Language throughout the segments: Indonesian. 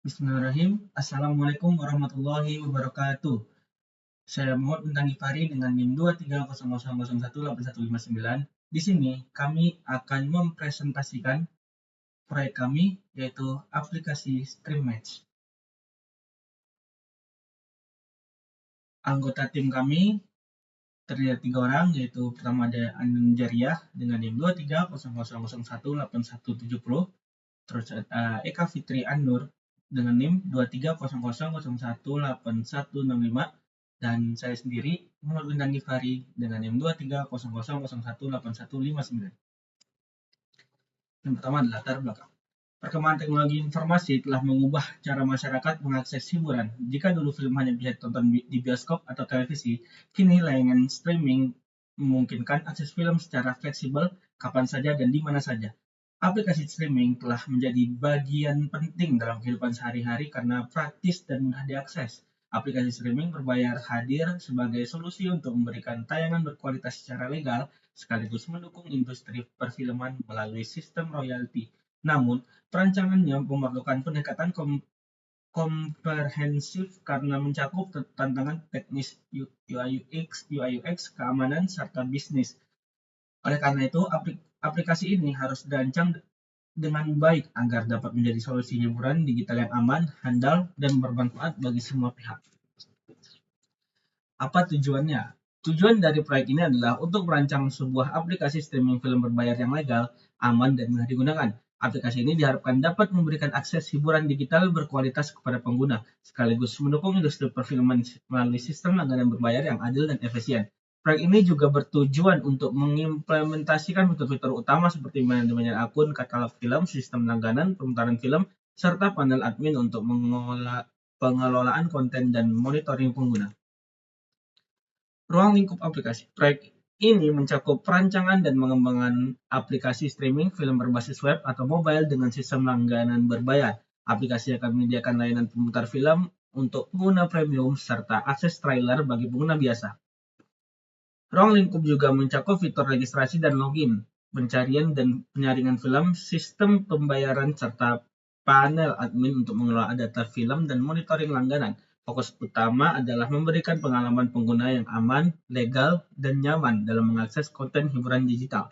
Bismillahirrahmanirrahim. Assalamualaikum warahmatullahi wabarakatuh. Saya Muhammad Bintang Gifari dengan NIM 23000018159. Di sini kami akan mempresentasikan proyek kami yaitu aplikasi Stream Match. Anggota tim kami terdiri dari 3 orang, yaitu pertama ada Andin Jariah dengan NIM 23000018170. Terus Eka Fitri Anur dengan NIM 23000018165, dan saya sendiri Muhammad Bintang Gifari dengan NIM 23000018159. Yang pertama adalah latar belakang. Perkembangan teknologi informasi telah mengubah cara masyarakat mengakses hiburan. Jika dulu film hanya bisa ditonton di bioskop atau televisi, kini layanan streaming memungkinkan akses film secara fleksibel kapan saja dan di mana saja. Aplikasi streaming telah menjadi bagian penting dalam kehidupan sehari-hari karena praktis dan mudah diakses. Aplikasi streaming berbayar hadir sebagai solusi untuk memberikan tayangan berkualitas secara legal, sekaligus mendukung industri perfilman melalui sistem royalti. Namun, perancangannya memerlukan pendekatan komprehensif karena mencakup tantangan teknis UI/UX, keamanan, serta bisnis. Oleh karena itu, aplikasi ini harus dirancang dengan baik agar dapat menjadi solusi hiburan digital yang aman, handal, dan bermanfaat bagi semua pihak. Apa tujuannya? Tujuan dari proyek ini adalah untuk merancang sebuah aplikasi streaming film berbayar yang legal, aman, dan mudah digunakan. Aplikasi ini diharapkan dapat memberikan akses hiburan digital berkualitas kepada pengguna, sekaligus mendukung industri perfilman melalui sistem langganan berbayar yang adil dan efisien. Proyek ini juga bertujuan untuk mengimplementasikan fitur-fitur utama seperti manajemen akun, katalog film, sistem langganan, pemutaran film, serta panel admin untuk pengelolaan konten dan monitoring pengguna. Ruang lingkup aplikasi. Proyek ini mencakup perancangan dan pengembangan aplikasi streaming film berbasis web atau mobile dengan sistem langganan berbayar. Aplikasi akan menyediakan layanan pemutar film untuk pengguna premium serta akses trailer bagi pengguna biasa. Ruang lingkup juga mencakup fitur registrasi dan login, pencarian dan penyaringan film, sistem pembayaran, serta panel admin untuk mengelola data film dan monitoring langganan. Fokus utama adalah memberikan pengalaman pengguna yang aman, legal, dan nyaman dalam mengakses konten hiburan digital.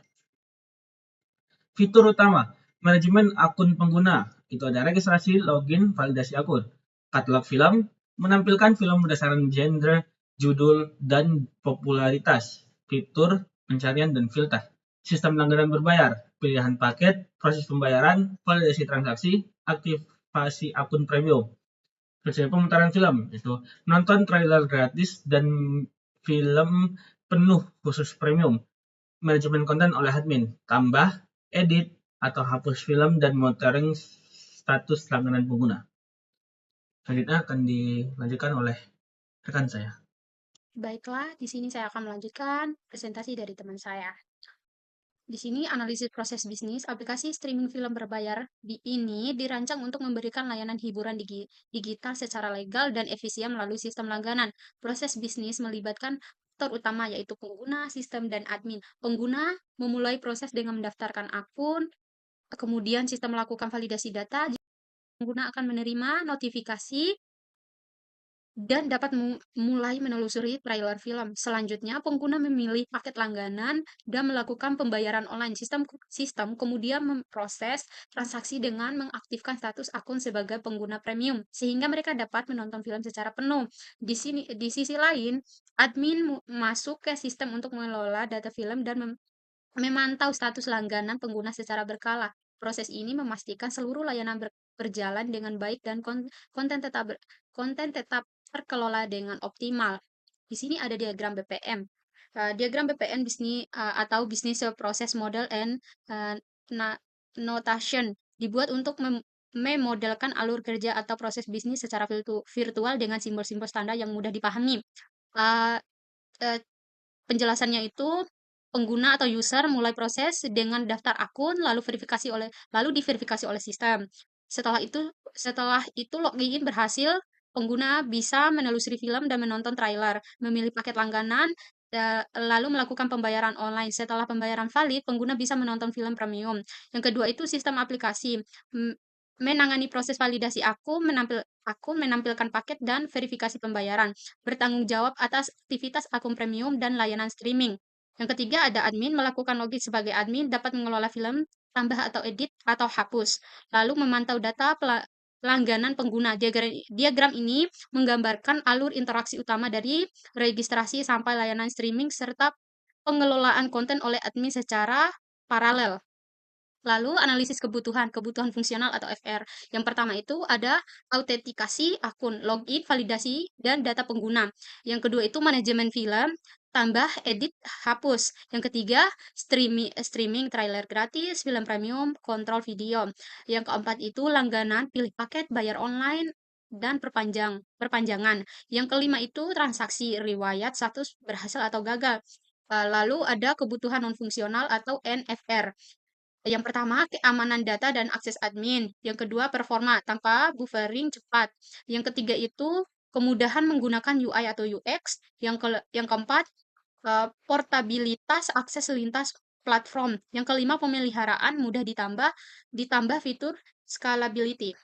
Fitur utama, manajemen akun pengguna. Itu ada registrasi, login, validasi akun. Katalog film, menampilkan film berdasarkan genre, judul, dan popularitas. Fitur pencarian dan filter. Sistem langganan berbayar, pilihan paket, proses pembayaran, validasi transaksi, aktivasi akun premium. Misalnya pemutaran film, itu nonton trailer gratis dan film penuh khusus premium. Manajemen konten oleh admin, tambah, edit, atau hapus film dan monitoring status langganan pengguna. Selanjutnya akan dilanjutkan oleh rekan saya. Baiklah, di sini saya akan melanjutkan presentasi dari teman saya. Di sini analisis proses bisnis aplikasi streaming film berbayar ini dirancang untuk memberikan layanan hiburan digital secara legal dan efisien melalui sistem langganan. Proses bisnis melibatkan faktor utama yaitu pengguna, sistem, dan admin. Pengguna memulai proses dengan mendaftarkan akun, kemudian sistem melakukan validasi data, pengguna akan menerima notifikasi dan dapat mulai menelusuri trailer film. Selanjutnya, pengguna memilih paket langganan dan melakukan pembayaran online. Sistem kemudian memproses transaksi dengan mengaktifkan status akun sebagai pengguna premium, sehingga mereka dapat menonton film secara penuh. Di sisi lain, admin masuk ke sistem untuk mengelola data film dan memantau status langganan pengguna secara berkala. Proses ini memastikan seluruh layanan berjalan dengan baik dan konten tetap terkelola dengan optimal. Di sini ada diagram BPM. Diagram BPM atau Business Process Model and Notation dibuat untuk memodelkan alur kerja atau proses bisnis secara virtual dengan simbol-simbol standar yang mudah dipahami. Uh, uh, Penjelasannya itu pengguna atau user mulai proses dengan daftar akun lalu diverifikasi oleh sistem. Setelah itu login berhasil, pengguna bisa menelusuri film dan menonton trailer, memilih paket langganan, lalu melakukan pembayaran online. Setelah pembayaran valid, pengguna bisa menonton film premium. Yang kedua itu sistem aplikasi. menangani proses validasi akun, menampilkan paket dan verifikasi pembayaran, bertanggung jawab atas aktivitas akun premium dan layanan streaming. Yang ketiga ada admin, melakukan login sebagai admin, dapat mengelola film, tambah atau edit atau hapus, lalu memantau data langganan pengguna. Diagram ini menggambarkan alur interaksi utama dari registrasi sampai layanan streaming serta pengelolaan konten oleh admin secara paralel. Lalu analisis kebutuhan fungsional atau FR. Yang pertama itu ada autentikasi akun, login, validasi, dan data pengguna. Yang kedua itu manajemen film, tambah, edit, hapus. Yang ketiga streaming trailer gratis, film premium, kontrol video. Yang keempat itu langganan, pilih paket, bayar online, dan perpanjangan. Yang kelima itu transaksi, riwayat, status berhasil atau gagal. Lalu ada kebutuhan non fungsional atau NFR. Yang pertama, keamanan data dan akses admin. Yang kedua, performa tanpa buffering cepat. Yang ketiga itu kemudahan menggunakan UI atau UX. Yang keempat, portabilitas akses lintas platform. Yang kelima, pemeliharaan mudah ditambah fitur scalability.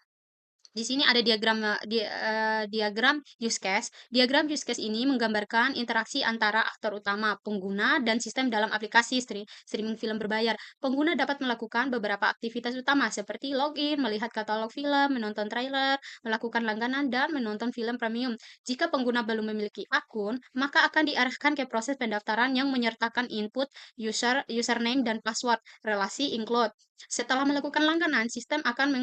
Di sini ada diagram use case. Diagram use case ini menggambarkan interaksi antara aktor utama, pengguna, dan sistem dalam aplikasi streaming film berbayar. Pengguna dapat melakukan beberapa aktivitas utama seperti login, melihat katalog film, menonton trailer, melakukan langganan, dan menonton film premium. Jika pengguna belum memiliki akun, maka akan diarahkan ke proses pendaftaran yang menyertakan input username dan password, relasi include. Setelah melakukan langganan, sistem akan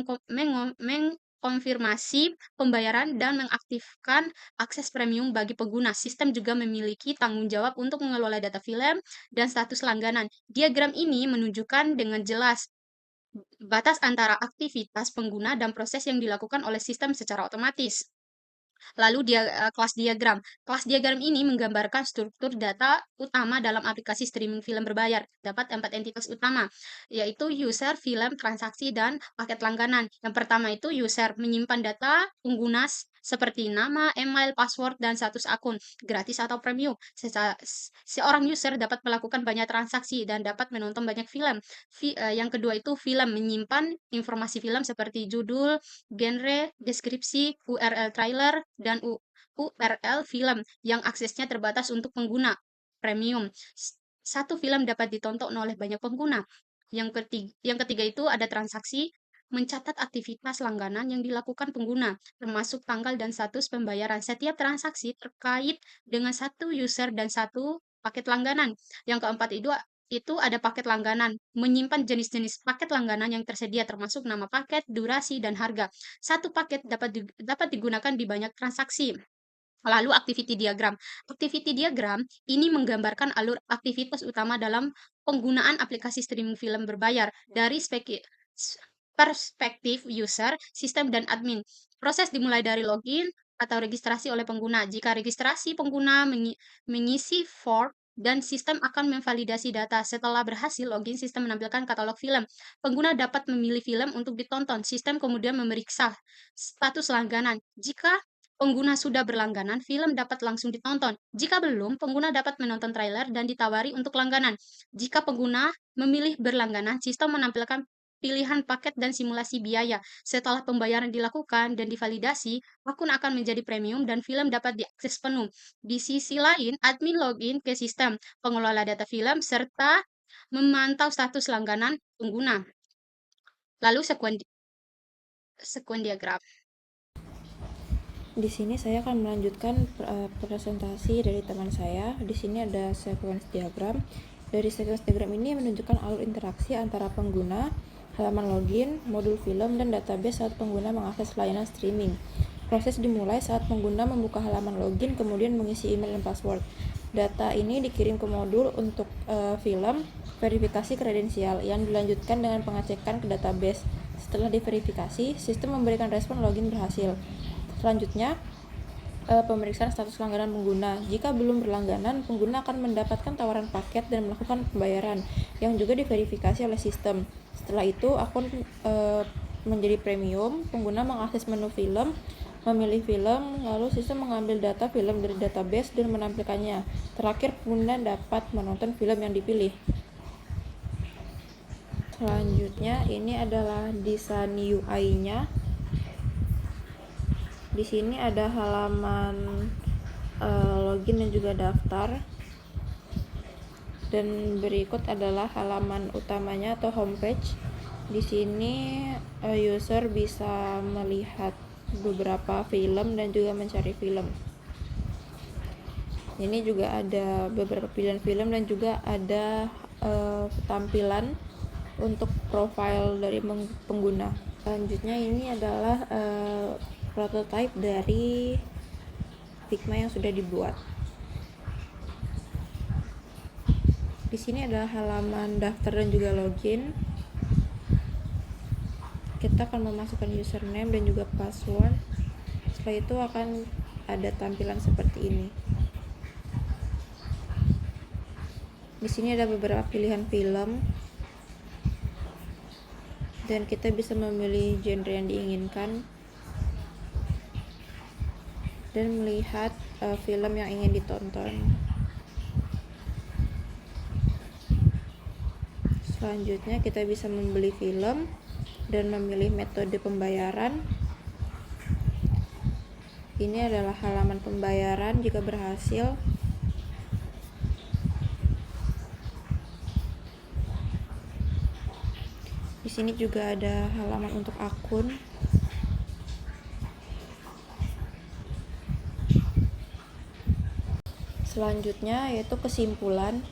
konfirmasi pembayaran dan mengaktifkan akses premium bagi pengguna. Sistem juga memiliki tanggung jawab untuk mengelola data film dan status langganan. Diagram ini menunjukkan dengan jelas batas antara aktivitas pengguna dan proses yang dilakukan oleh sistem secara otomatis. Lalu kelas diagram. Kelas diagram ini menggambarkan struktur data utama dalam aplikasi streaming film berbayar. Dapat 4 entitas utama, yaitu user, film, transaksi, dan paket langganan. Yang pertama itu user, menyimpan data pengguna seperti nama, email, password, dan status akun, gratis atau premium. Seorang user dapat melakukan banyak transaksi dan dapat menonton banyak film. Yang kedua itu film, menyimpan informasi film seperti judul, genre, deskripsi, URL trailer, dan URL film yang aksesnya terbatas untuk pengguna premium. Satu film dapat ditonton oleh banyak pengguna. Yang ketiga itu ada transaksi, mencatat aktivitas langganan yang dilakukan pengguna, termasuk tanggal dan status pembayaran. Setiap transaksi terkait dengan satu user dan satu paket langganan. Yang keempat itu ada paket langganan, menyimpan jenis-jenis paket langganan yang tersedia termasuk nama paket, durasi, dan harga. Satu paket dapat digunakan di banyak transaksi. Lalu activity diagram. Activity diagram ini menggambarkan alur aktivitas utama dalam penggunaan aplikasi streaming film berbayar dari perspektif user, sistem, dan admin. Proses dimulai dari login atau registrasi oleh pengguna. Jika registrasi pengguna mengisi form dan sistem akan memvalidasi data. Setelah berhasil login, sistem menampilkan katalog film. Pengguna dapat memilih film untuk ditonton. Sistem kemudian memeriksa status langganan. Jika pengguna sudah berlangganan, film dapat langsung ditonton. Jika belum, pengguna dapat menonton trailer dan ditawari untuk langganan. Jika pengguna memilih berlangganan, sistem menampilkan pilihan paket dan simulasi biaya. Setelah pembayaran dilakukan dan divalidasi, akun akan menjadi premium dan film dapat diakses penuh. Di sisi lain, admin login ke sistem pengelola data film serta memantau status langganan pengguna. Lalu sekuen diagram. Di sini saya akan melanjutkan presentasi dari teman saya. Di sini ada sequence diagram. Dari sequence diagram ini menunjukkan alur interaksi antara pengguna, halaman login, modul film, dan database saat pengguna mengakses layanan streaming. Proses dimulai saat pengguna membuka halaman login, kemudian mengisi email dan password. Data ini dikirim ke modul untuk film, verifikasi kredensial, yang dilanjutkan dengan pengecekan ke database. Setelah diverifikasi, sistem memberikan respon login berhasil. Selanjutnya, pemeriksaan status langganan pengguna. Jika belum berlangganan, pengguna akan mendapatkan tawaran paket dan melakukan pembayaran, yang juga diverifikasi oleh sistem. Setelah itu, akun menjadi premium, pengguna mengakses menu film, memilih film, lalu sistem mengambil data film dari database dan Selanjutnya ini adalah desain UI-nya. Di sini ada halaman login dan juga daftar. Dan berikut adalah halaman utamanya atau homepage. Di sini user bisa melihat beberapa film dan juga mencari film. Ini juga ada beberapa pilihan film dan juga ada tampilan untuk profil dari pengguna. Selanjutnya ini adalah prototype dari Figma yang sudah dibuat. Di sini adalah halaman daftar dan juga login. Kita akan memasukkan username dan juga password. Setelah itu akan ada tampilan seperti ini. Di sini ada beberapa pilihan film dan kita bisa memilih genre yang diinginkan dan melihat film yang ingin ditonton. Selanjutnya kita bisa membeli film dan memilih metode pembayaran. Ini adalah halaman pembayaran jika berhasil. Di sini juga ada halaman untuk akun. Selanjutnya yaitu kesimpulan.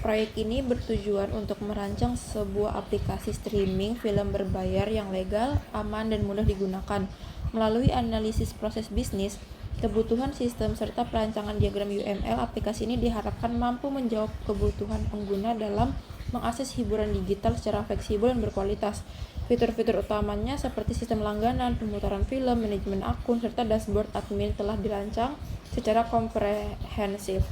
Proyek ini bertujuan untuk merancang sebuah aplikasi streaming film berbayar yang legal, aman, dan mudah digunakan. Melalui analisis proses bisnis, kebutuhan sistem, serta perancangan diagram UML, aplikasi ini diharapkan mampu menjawab kebutuhan pengguna dalam mengakses hiburan digital secara fleksibel dan berkualitas. Fitur-fitur utamanya seperti sistem langganan, pemutaran film, manajemen akun, serta dashboard admin telah dirancang secara komprehensif.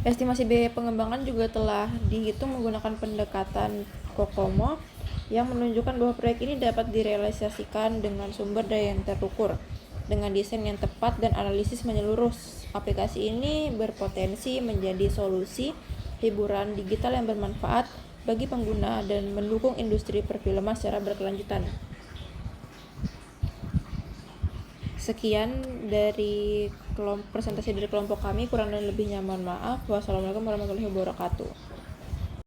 Estimasi biaya pengembangan juga telah dihitung menggunakan pendekatan Kokomo yang menunjukkan bahwa proyek ini dapat direalisasikan dengan sumber daya yang terukur. Dengan desain yang tepat dan analisis menyeluruh, aplikasi ini berpotensi menjadi solusi hiburan digital yang bermanfaat bagi pengguna dan mendukung industri perfilman secara berkelanjutan. Sekian dari presentasi dari kelompok kami, kurang dan lebihnya mohon maaf. Wassalamualaikum warahmatullahi wabarakatuh.